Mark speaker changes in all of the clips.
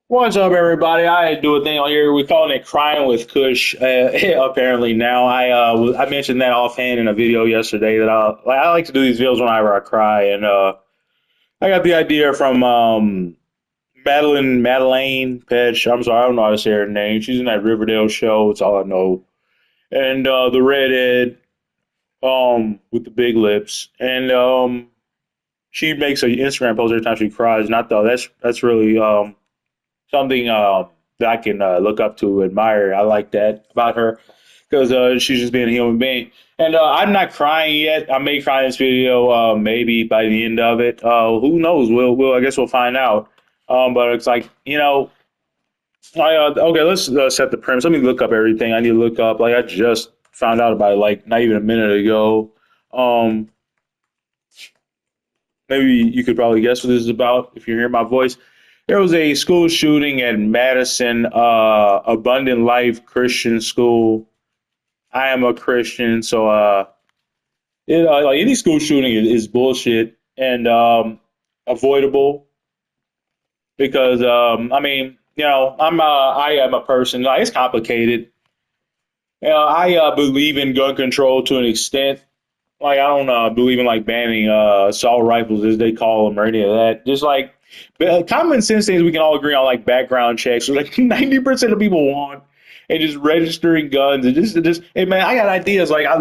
Speaker 1: What's up, everybody? I do a thing on here. We're calling it "Crying with Kush." Apparently now, I mentioned that offhand in a video yesterday that I like to do these videos whenever I cry, and I got the idea from Madeline Petch. I'm sorry, I don't know how to say her name. She's in that Riverdale show. It's all I know. And the redhead with the big lips, and she makes an Instagram post every time she cries, and I thought that's really something that I can look up to, admire. I like that about her because she's just being a human being. And I'm not crying yet. I may cry in this video, maybe by the end of it. Who knows? I guess we'll find out. But it's like okay. Let's set the premise. Let me look up everything I need to look up. Like I just found out about it, like not even a minute ago. Um, Maybe you could probably guess what this is about if you hear my voice. There was a school shooting at Madison Abundant Life Christian School. I am a Christian, so like any school shooting is bullshit and avoidable because I am a person. Like, it's complicated. I believe in gun control to an extent. Like I don't believe in like banning assault rifles as they call them or any of that. Just like common sense things we can all agree on, like background checks. Like 90% of people want, and just registering guns and just hey man, I got ideas. Like I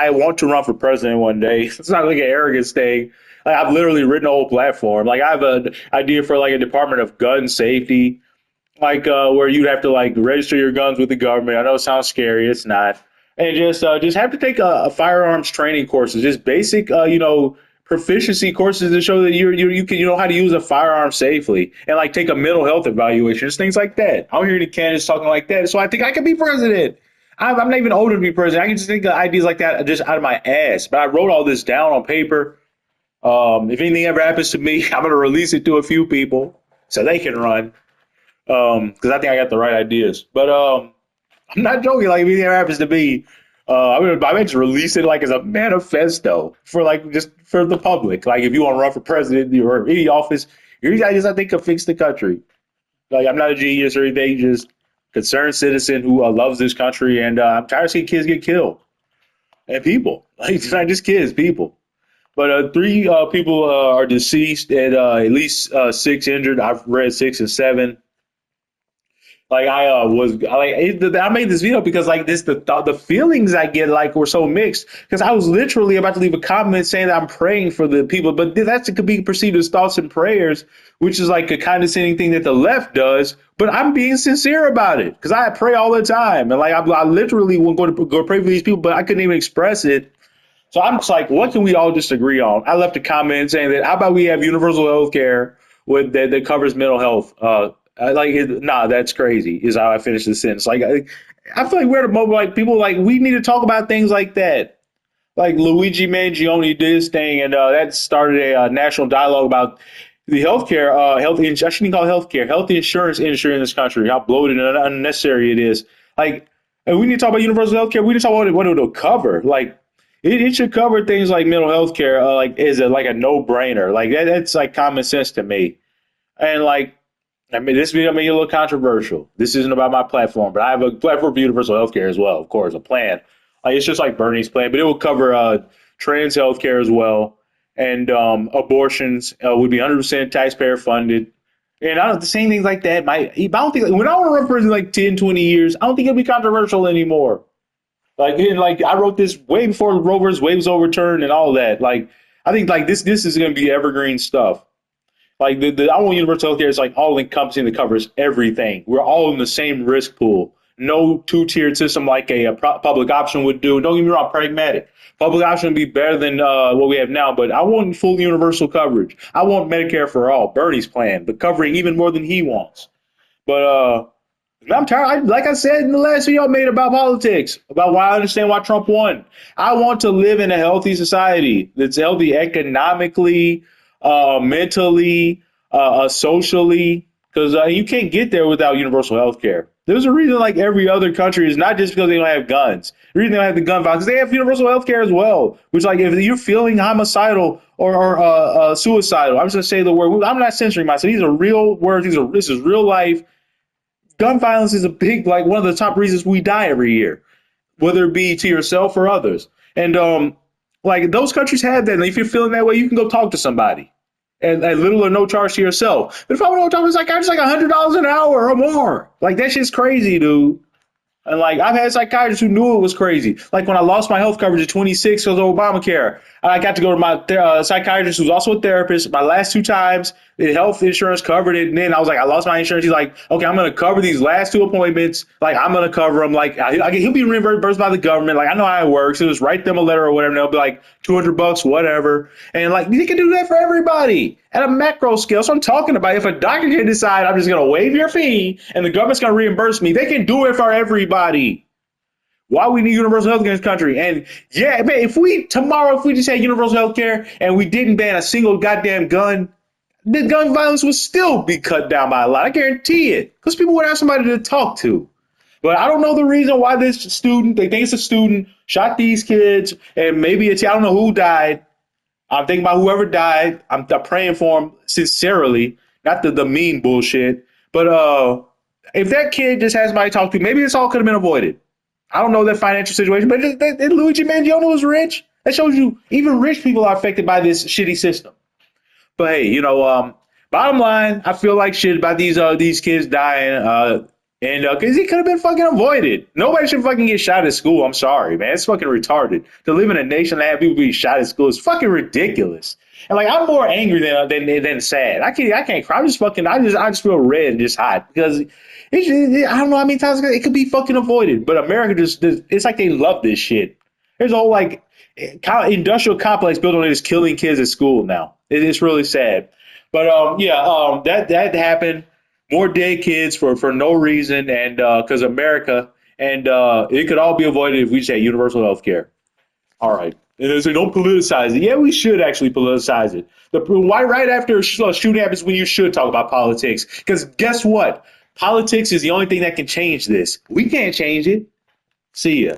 Speaker 1: want to run for president one day. It's not like an arrogance thing. Like I've literally written a whole platform. Like I have an idea for like a Department of Gun Safety, like where you'd have to like register your guns with the government. I know it sounds scary. It's not. And just have to take a firearms training courses, just basic proficiency courses to show that you know how to use a firearm safely, and like take a mental health evaluation, just things like that. I don't hear any candidates talking like that, so I think I can be president. I'm not even old enough to be president. I can just think of ideas like that just out of my ass. But I wrote all this down on paper. If anything ever happens to me, I'm gonna release it to a few people so they can run. Because I think I got the right ideas. But I'm not joking. Like if anything ever happens to me, I might just release it like as a manifesto for like just for the public. Like if you want to run for president or any office, here's ideas I think could fix the country. Like I'm not a genius or anything, just concerned citizen who loves this country, and I'm tired of seeing kids get killed and people. Like it's not just kids, people. But three people are deceased and at least six injured. I've read six and seven. Like I made this video because like the feelings I get like were so mixed because I was literally about to leave a comment saying that I'm praying for the people, but that could be perceived as thoughts and prayers, which is like a condescending thing that the left does. But I'm being sincere about it because I pray all the time, and like I literally will go pray for these people, but I couldn't even express it. So I'm just like, what can we all just agree on? I left a comment saying that how about we have universal health care with that covers mental health. Nah, that's crazy. Is how I finished the sentence. I feel like we're at a moment like people like we need to talk about things like that. Like Luigi Mangione did his thing, and that started a national dialogue about the healthcare, I shouldn't call it healthcare, health insurance industry in this country, how bloated and unnecessary it is. Like, and we need to talk about universal healthcare. We need to talk about what it'll cover. Like, it should cover things like mental health care. Like, is it like a no brainer? Like that's like common sense to me. And like, I mean, this video may be a little controversial. This isn't about my platform, but I have a platform for universal healthcare as well, of course, a plan. Like it's just like Bernie's plan, but it will cover trans healthcare as well, and abortions would be 100% taxpayer funded. And I don't the same things like that. I don't think when I want to run for like 10, 20 years, I don't think it'll be controversial anymore. Like I wrote this way before Roe versus Wade was overturned and all that. Like I think like this is going to be evergreen stuff. Like the I want universal healthcare is like all encompassing that covers everything. We're all in the same risk pool. No two-tiered system like a public option would do. Don't get me wrong, pragmatic. Public option would be better than what we have now, but I want full universal coverage. I want Medicare for all, Bernie's plan, but covering even more than he wants. But I'm tired. Like I said in the last video I made about politics, about why I understand why Trump won. I want to live in a healthy society that's healthy economically, mentally, socially, because you can't get there without universal health care. There's a reason like every other country is not just because they don't have guns. The reason they don't have the gun violence, they have universal health care as well. Which like if you're feeling homicidal or suicidal, I'm just gonna say the word. I'm not censoring myself. These are real words. This is real life. Gun violence is a big like one of the top reasons we die every year, whether it be to yourself or others. And like those countries have that. And if you're feeling that way, you can go talk to somebody at little or no charge to yourself. But if I want to talk to psychiatrist, like $100 an hour or more, like that shit's crazy, dude. And like I've had psychiatrists who knew it was crazy. Like when I lost my health coverage at 26 because of Obamacare, I got to go to my psychiatrist who's also a therapist. My last two times, the health insurance covered it. And then I was like, I lost my insurance. He's like, okay, I'm going to cover these last two appointments. Like I'm going to cover them. Like he'll be reimbursed by the government. Like I know how it works. So just write them a letter or whatever. And they'll be like $200, whatever. And like you can do that for everybody at a macro scale. So I'm talking about if a doctor can decide I'm just going to waive your fee and the government's going to reimburse me, they can do it for everybody. Why we need universal health care in this country? And yeah, man, if we just had universal health care and we didn't ban a single goddamn gun, the gun violence would still be cut down by a lot. I guarantee it. Because people would have somebody to talk to. But I don't know the reason why this student, they think it's a student, shot these kids, and maybe I don't know who died. I'm thinking about whoever died. I'm praying for him sincerely, not the mean bullshit. But if that kid just has somebody to talk to, maybe this all could have been avoided. I don't know that financial situation, but Luigi Mangione was rich. That shows you even rich people are affected by this shitty system. But hey, bottom line, I feel like shit about these kids dying, and because it could have been fucking avoided. Nobody should fucking get shot at school. I'm sorry, man. It's fucking retarded. To live in a nation that have people be shot at school is fucking ridiculous. And like I'm more angry than sad. I can't cry. I just feel red and just hot because I don't know how many times it could be fucking avoided. But America it's like they love this shit. There's a whole like industrial complex built on just killing kids at school now. It's really sad. But that happened. More dead kids for no reason, and because America, and it could all be avoided if we just had universal health care. All right. And they say, don't politicize it. Yeah, we should actually politicize it. Why right after a shooting happens when you should talk about politics? Because guess what? Politics is the only thing that can change this. We can't change it. See ya.